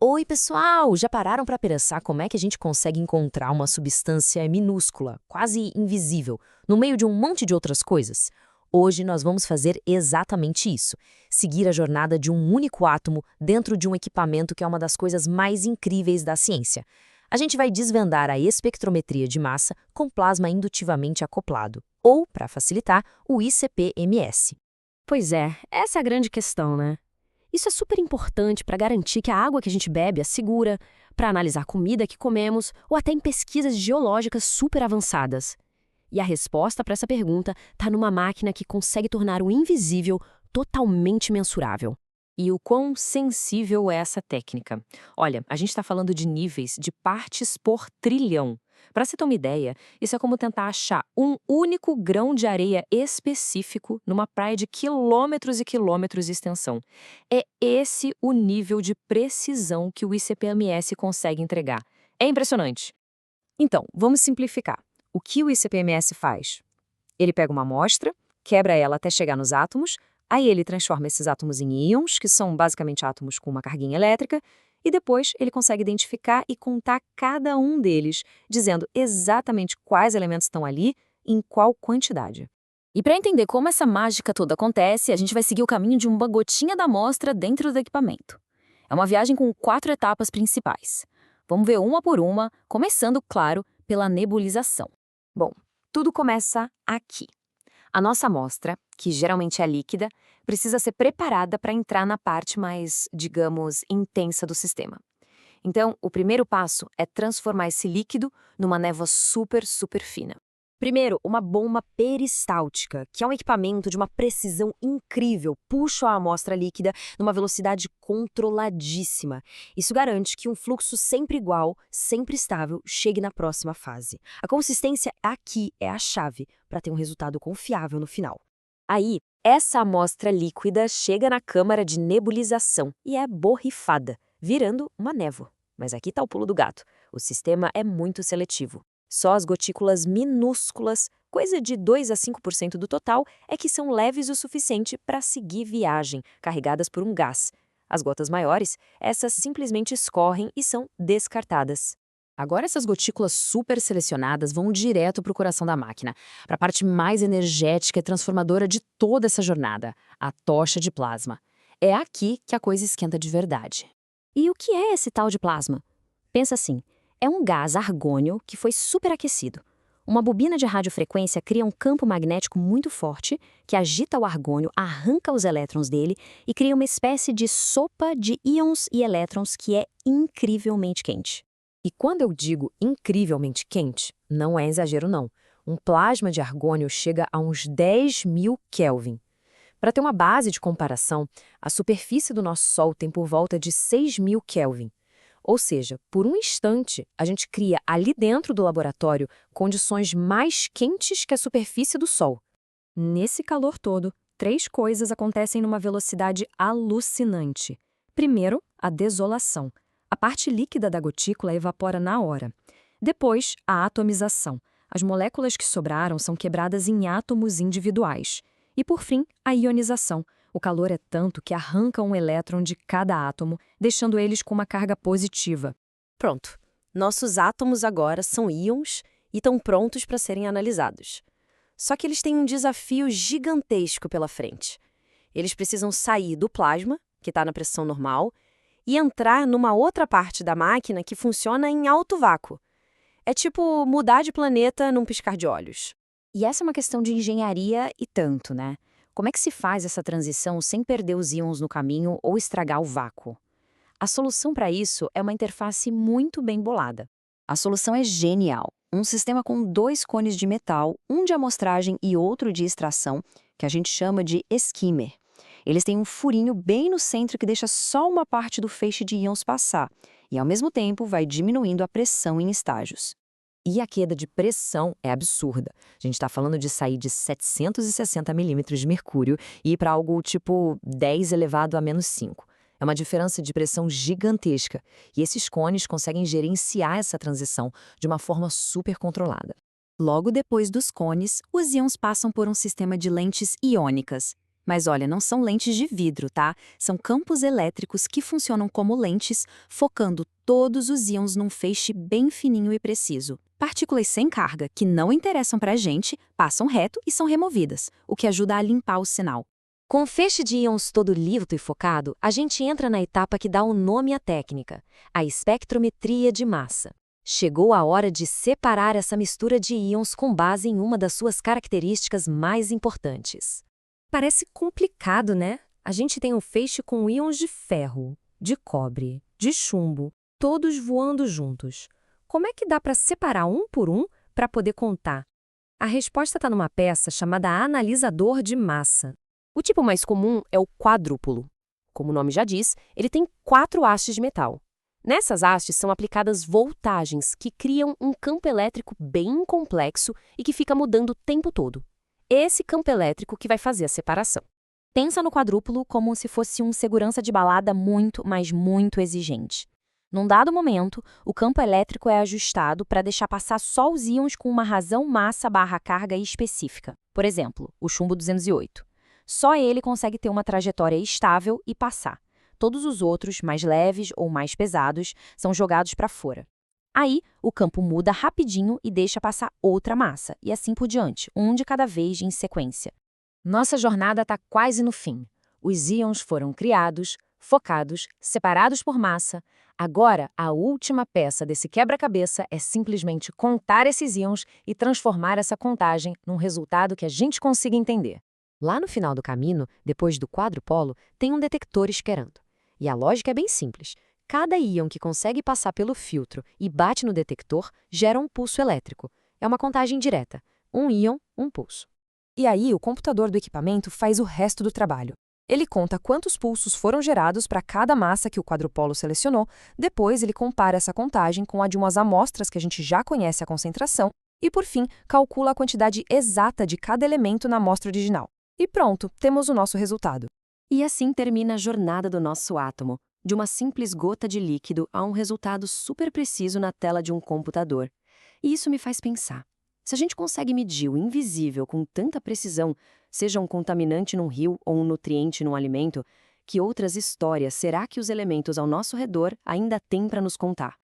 Oi, pessoal! Já pararam para pensar como é que a gente consegue encontrar uma substância minúscula, quase invisível, no meio de um monte de outras coisas? Hoje nós vamos fazer exatamente isso: seguir a jornada de um único átomo dentro de um equipamento que é uma das coisas mais incríveis da ciência. A gente vai desvendar a espectrometria de massa com plasma indutivamente acoplado, ou, para facilitar, o ICP-MS. Pois é, essa é a grande questão, né? Isso é super importante para garantir que a água que a gente bebe é segura, para analisar a comida que comemos ou até em pesquisas geológicas super avançadas. E a resposta para essa pergunta está numa máquina que consegue tornar o invisível totalmente mensurável. E o quão sensível é essa técnica? Olha, a gente está falando de níveis de partes por trilhão. Para você ter uma ideia, isso é como tentar achar um único grão de areia específico numa praia de quilômetros e quilômetros de extensão. É esse o nível de precisão que o ICP-MS consegue entregar. É impressionante. Então, vamos simplificar. O que o ICP-MS faz? Ele pega uma amostra, quebra ela até chegar nos átomos, aí ele transforma esses átomos em íons, que são basicamente átomos com uma carguinha elétrica, e depois ele consegue identificar e contar cada um deles, dizendo exatamente quais elementos estão ali e em qual quantidade. E para entender como essa mágica toda acontece, a gente vai seguir o caminho de uma gotinha da amostra dentro do equipamento. É uma viagem com 4 etapas principais. Vamos ver uma por uma, começando, claro, pela nebulização. Bom, tudo começa aqui. A nossa amostra, que geralmente é líquida, precisa ser preparada para entrar na parte mais, digamos, intensa do sistema. Então, o primeiro passo é transformar esse líquido numa névoa super, super fina. Primeiro, uma bomba peristáltica, que é um equipamento de uma precisão incrível, puxa a amostra líquida numa velocidade controladíssima. Isso garante que um fluxo sempre igual, sempre estável, chegue na próxima fase. A consistência aqui é a chave para ter um resultado confiável no final. Aí, essa amostra líquida chega na câmara de nebulização e é borrifada, virando uma névoa. Mas aqui está o pulo do gato. O sistema é muito seletivo. Só as gotículas minúsculas, coisa de 2 a 5% do total, é que são leves o suficiente para seguir viagem, carregadas por um gás. As gotas maiores, essas simplesmente escorrem e são descartadas. Agora essas gotículas super selecionadas vão direto para o coração da máquina, para a parte mais energética e transformadora de toda essa jornada, a tocha de plasma. É aqui que a coisa esquenta de verdade. E o que é esse tal de plasma? Pensa assim, é um gás argônio que foi superaquecido. Uma bobina de radiofrequência cria um campo magnético muito forte que agita o argônio, arranca os elétrons dele e cria uma espécie de sopa de íons e elétrons que é incrivelmente quente. E quando eu digo incrivelmente quente, não é exagero não. Um plasma de argônio chega a uns 10.000 Kelvin. Para ter uma base de comparação, a superfície do nosso Sol tem por volta de 6.000 Kelvin. Ou seja, por um instante, a gente cria ali dentro do laboratório condições mais quentes que a superfície do Sol. Nesse calor todo, 3 coisas acontecem numa velocidade alucinante. Primeiro, a desolação. A parte líquida da gotícula evapora na hora. Depois, a atomização. As moléculas que sobraram são quebradas em átomos individuais. E, por fim, a ionização. O calor é tanto que arranca um elétron de cada átomo, deixando eles com uma carga positiva. Pronto. Nossos átomos agora são íons e estão prontos para serem analisados. Só que eles têm um desafio gigantesco pela frente. Eles precisam sair do plasma, que está na pressão normal, e entrar numa outra parte da máquina que funciona em alto vácuo. É tipo mudar de planeta num piscar de olhos. E essa é uma questão de engenharia e tanto, né? Como é que se faz essa transição sem perder os íons no caminho ou estragar o vácuo? A solução para isso é uma interface muito bem bolada. A solução é genial. Um sistema com 2 cones de metal, um de amostragem e outro de extração, que a gente chama de skimmer. Eles têm um furinho bem no centro que deixa só uma parte do feixe de íons passar, e ao mesmo tempo vai diminuindo a pressão em estágios. E a queda de pressão é absurda. A gente está falando de sair de 760 milímetros de mercúrio e ir para algo tipo 10 elevado a menos 5. É uma diferença de pressão gigantesca. E esses cones conseguem gerenciar essa transição de uma forma super controlada. Logo depois dos cones, os íons passam por um sistema de lentes iônicas. Mas olha, não são lentes de vidro, tá? São campos elétricos que funcionam como lentes, focando todos os íons num feixe bem fininho e preciso. Partículas sem carga, que não interessam pra gente, passam reto e são removidas, o que ajuda a limpar o sinal. Com o feixe de íons todo lívido e focado, a gente entra na etapa que dá o nome à técnica, a espectrometria de massa. Chegou a hora de separar essa mistura de íons com base em uma das suas características mais importantes. Parece complicado, né? A gente tem um feixe com íons de ferro, de cobre, de chumbo, todos voando juntos. Como é que dá para separar um por um para poder contar? A resposta está numa peça chamada analisador de massa. O tipo mais comum é o quadrúpulo. Como o nome já diz, ele tem 4 hastes de metal. Nessas hastes são aplicadas voltagens que criam um campo elétrico bem complexo e que fica mudando o tempo todo. Esse campo elétrico que vai fazer a separação. Pensa no quadrúpulo como se fosse um segurança de balada muito, mas muito exigente. Num dado momento, o campo elétrico é ajustado para deixar passar só os íons com uma razão massa/carga específica. Por exemplo, o chumbo 208. Só ele consegue ter uma trajetória estável e passar. Todos os outros, mais leves ou mais pesados, são jogados para fora. Aí, o campo muda rapidinho e deixa passar outra massa, e assim por diante, um de cada vez em sequência. Nossa jornada está quase no fim. Os íons foram criados, focados, separados por massa. Agora, a última peça desse quebra-cabeça é simplesmente contar esses íons e transformar essa contagem num resultado que a gente consiga entender. Lá no final do caminho, depois do quadrupolo, tem um detector esperando. E a lógica é bem simples. Cada íon que consegue passar pelo filtro e bate no detector gera um pulso elétrico. É uma contagem direta. Um íon, um pulso. E aí, o computador do equipamento faz o resto do trabalho. Ele conta quantos pulsos foram gerados para cada massa que o quadrupolo selecionou, depois ele compara essa contagem com a de umas amostras que a gente já conhece a concentração e, por fim, calcula a quantidade exata de cada elemento na amostra original. E pronto, temos o nosso resultado. E assim termina a jornada do nosso átomo, de uma simples gota de líquido a um resultado super preciso na tela de um computador. E isso me faz pensar. Se a gente consegue medir o invisível com tanta precisão, seja um contaminante num rio ou um nutriente num alimento, que outras histórias será que os elementos ao nosso redor ainda têm para nos contar?